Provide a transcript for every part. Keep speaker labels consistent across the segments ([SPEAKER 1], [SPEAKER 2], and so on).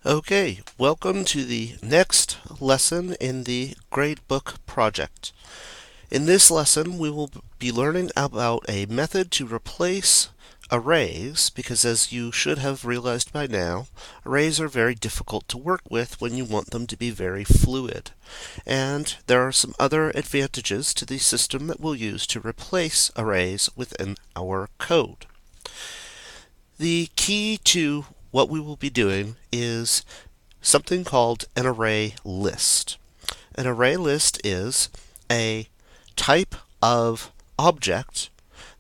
[SPEAKER 1] Okay, welcome to the next lesson in the gradebook project. In this lesson, we will be learning about a method to replace arrays, because as you should have realized by now, arrays are very difficult to work with when you want them to be very fluid. And there are some other advantages to the system that we'll use to replace arrays within our code. The key to what we will be doing is something called an array list. An array list is a type of object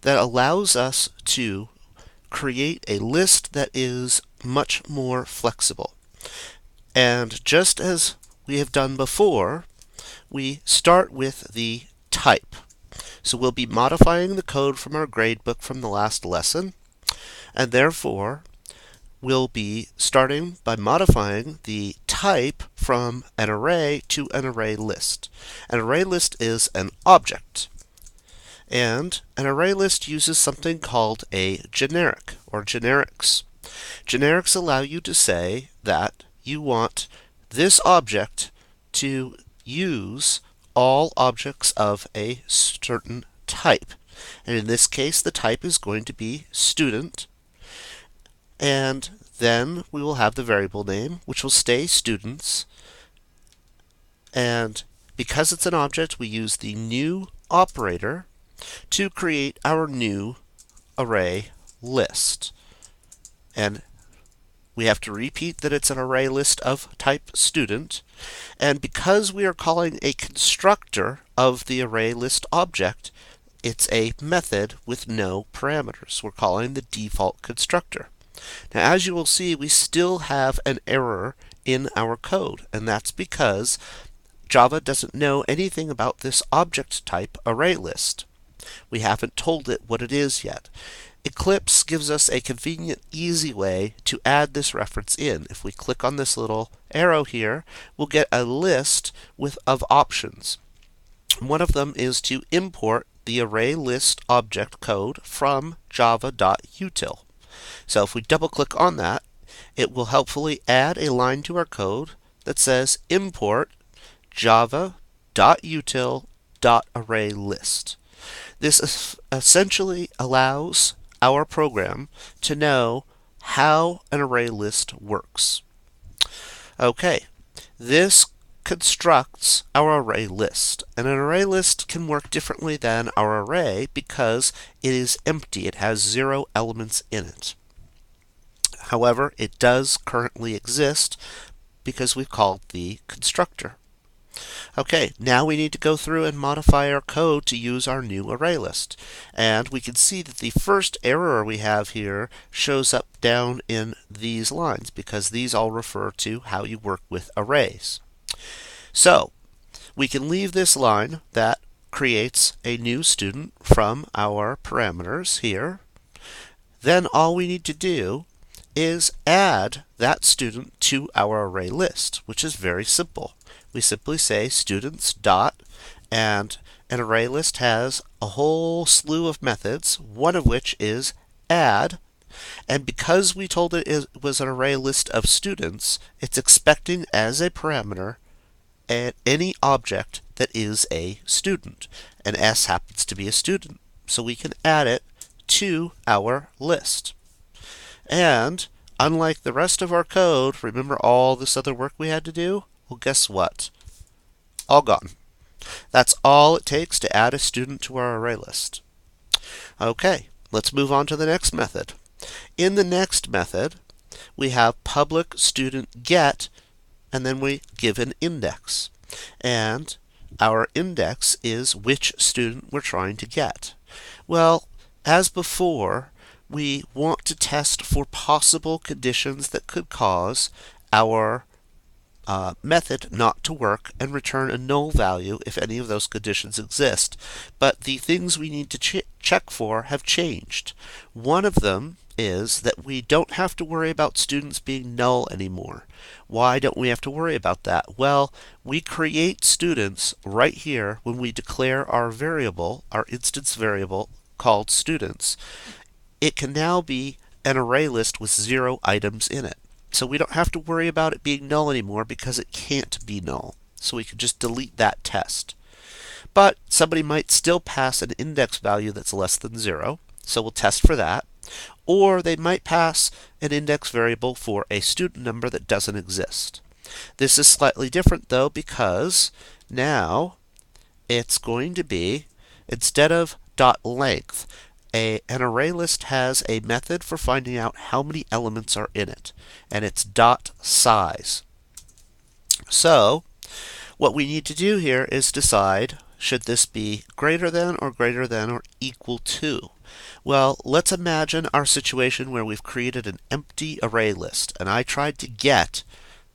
[SPEAKER 1] that allows us to create a list that is much more flexible. And just as we have done before, we start with the type. So we'll be modifying the code from our gradebook from the last lesson, and therefore we'll be starting by modifying the type from an array to an array list. An array list is an object, and an array list uses something called a generic or generics. Generics allow you to say that you want this object to use all objects of a certain type. And in this case, the type is going to be student. And then we will have the variable name, which will stay students. And because it's an object, we use the new operator to create our new array list. And we have to repeat that it's an array list of type student. And because we are calling a constructor of the array list object, it's a method with no parameters. We're calling the default constructor. Now, as you will see, we still have an error in our code, and that's because Java doesn't know anything about this object type array list. We haven't told it what it is yet. Eclipse gives us a convenient, easy way to add this reference in. If we click on this little arrow here, we'll get a list of options. One of them is to import the array list object code from java.util. So if we double click on that, it will helpfully add a line to our code that says import java.util.arraylist. This essentially allows our program to know how an array list works. Okay, this constructs our array list. And an array list can work differently than our array because it is empty. It has 0 elements in it. However, it does currently exist because we've called the constructor. Okay, now we need to go through and modify our code to use our new array list. And we can see that the first error we have here shows up down in these lines because these all refer to how you work with arrays. So, we can leave this line that creates a new student from our parameters here. Then all we need to do is add that student to our array list, which is very simple. We simply say students dot, and an array list has a whole slew of methods, one of which is add. And because we told it was an array list of students, it's expecting as a parameter any object that is a student. And S happens to be a student, so we can add it to our list. And unlike the rest of our code, remember all this other work we had to do? Well, guess what? All gone. That's all it takes to add a student to our array list. Okay, let's move on to the next method. In the next method, we have public student get, and then we give an index. And our index is which student we're trying to get. Well, as before, we want to test for possible conditions that could cause our method not to work and return a null value if any of those conditions exist. But the things we need to check for have changed. One of them is that we don't have to worry about students being null anymore. Why don't we have to worry about that? Well, we create students right here when we declare our variable, our instance variable called students. It can now be an array list with 0 items in it. So we don't have to worry about it being null anymore because it can't be null. So we can just delete that test. But somebody might still pass an index value that's less than 0, so we'll test for that. Or they might pass an index variable for a student number that doesn't exist. This is slightly different though because now it's going to be, instead of .length, an ArrayList has a method for finding out how many elements are in it, and it's .size. So what we need to do here is decide, should this be greater than or equal to? Well, let's imagine our situation where we've created an empty array list, and I tried to get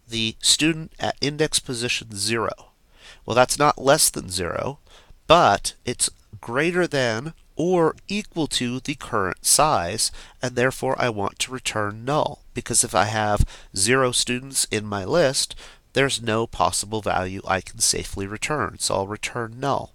[SPEAKER 1] the student at index position 0. Well, that's not less than 0, but it's greater than or equal to the current size, and therefore I want to return null, because if I have 0 students in my list, there's no possible value I can safely return, so I'll return null.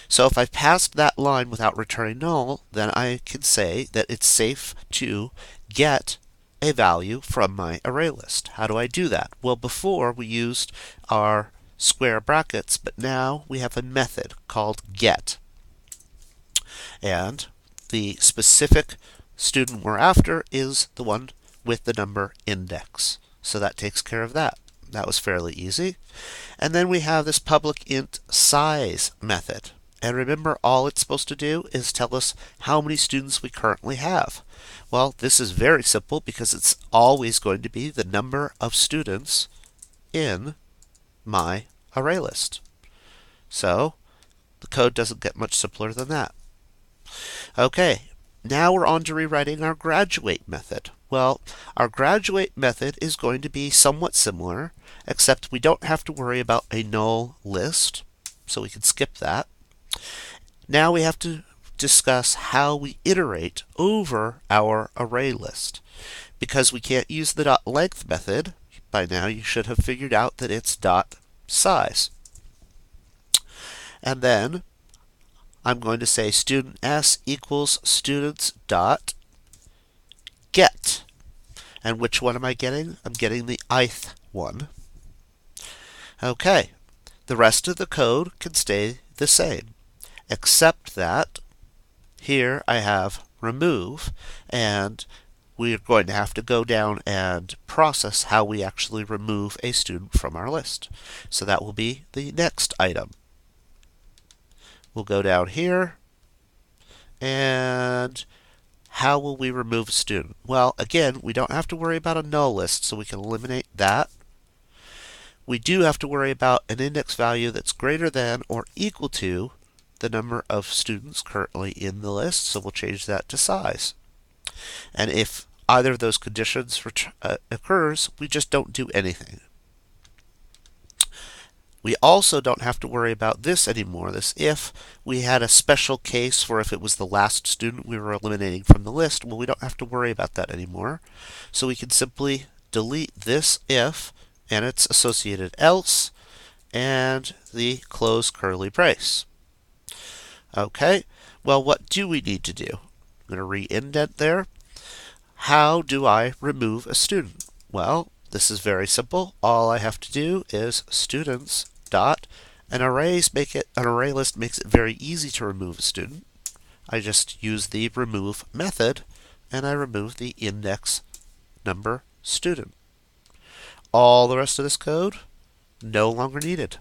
[SPEAKER 1] So if I've passed that line without returning null, then I can say that it's safe to get a value from my array list. How do I do that? Well, before we used our square brackets, but now we have a method called get. And the specific student we're after is the one with the number index. So that takes care of that. That was fairly easy. And then we have this public int size method. And remember, all it's supposed to do is tell us how many students we currently have. Well, this is very simple because it's always going to be the number of students in my array list. So the code doesn't get much simpler than that. Okay, now we're on to rewriting our graduate method. Well, our graduate method is going to be somewhat similar, except we don't have to worry about a null list, so we can skip that. Now we have to discuss how we iterate over our array list. Because we can't use the .length method, by now you should have figured out that it's .size. And then I'm going to say student s equals students dot get. And which one am I getting? I'm getting the ith one. Okay, the rest of the code can stay the same, except that here I have remove, and we're going to have to go down and process how we actually remove a student from our list. So that will be the next item. We'll go down here, and how will we remove a student? Well, again, we don't have to worry about a null list, so we can eliminate that. We do have to worry about an index value that's greater than or equal to the number of students currently in the list, so we'll change that to size. And if either of those conditions occurs, we just don't do anything. We also don't have to worry about this anymore, this if. We had a special case for if it was the last student we were eliminating from the list. Well, we don't have to worry about that anymore. So we can simply delete this if and its associated else and the close curly brace. Okay, well, what do we need to do? I'm going to re-indent there. How do I remove a student? Well, this is very simple. All I have to do is students dot an array list makes it very easy to remove a student. I just use the remove method and I remove the index number student. All the rest of this code no longer needed.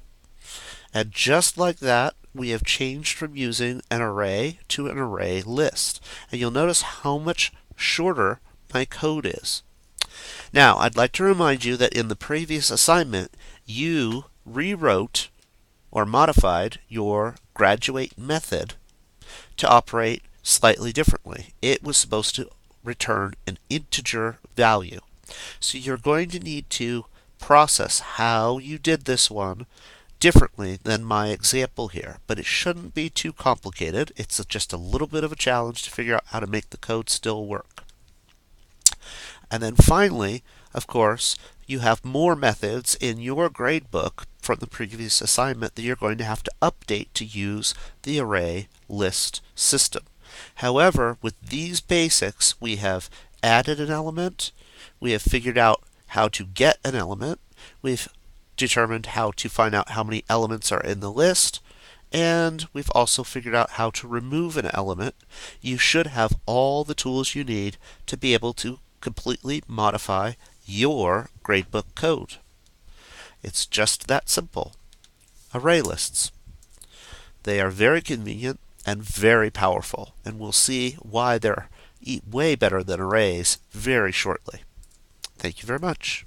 [SPEAKER 1] And just like that, we have changed from using an array to an array list. And you'll notice how much shorter my code is. Now, I'd like to remind you that in the previous assignment, you rewrote or modified your graduate method to operate slightly differently. It was supposed to return an integer value. So you're going to need to process how you did this one differently than my example here, but it shouldn't be too complicated. It's just a little bit of a challenge to figure out how to make the code still work. And then finally, of course, you have more methods in your gradebook from the previous assignment that you're going to have to update to use the array list system. However, with these basics, we have added an element, We have figured out how to get an element. We've determined how to find out how many elements are in the list. And we've also figured out how to remove an element. You should have all the tools you need to be able to completely modify your gradebook code. It's just that simple. Array lists. They are very convenient and very powerful, and we'll see why they're way better than arrays very shortly. Thank you very much.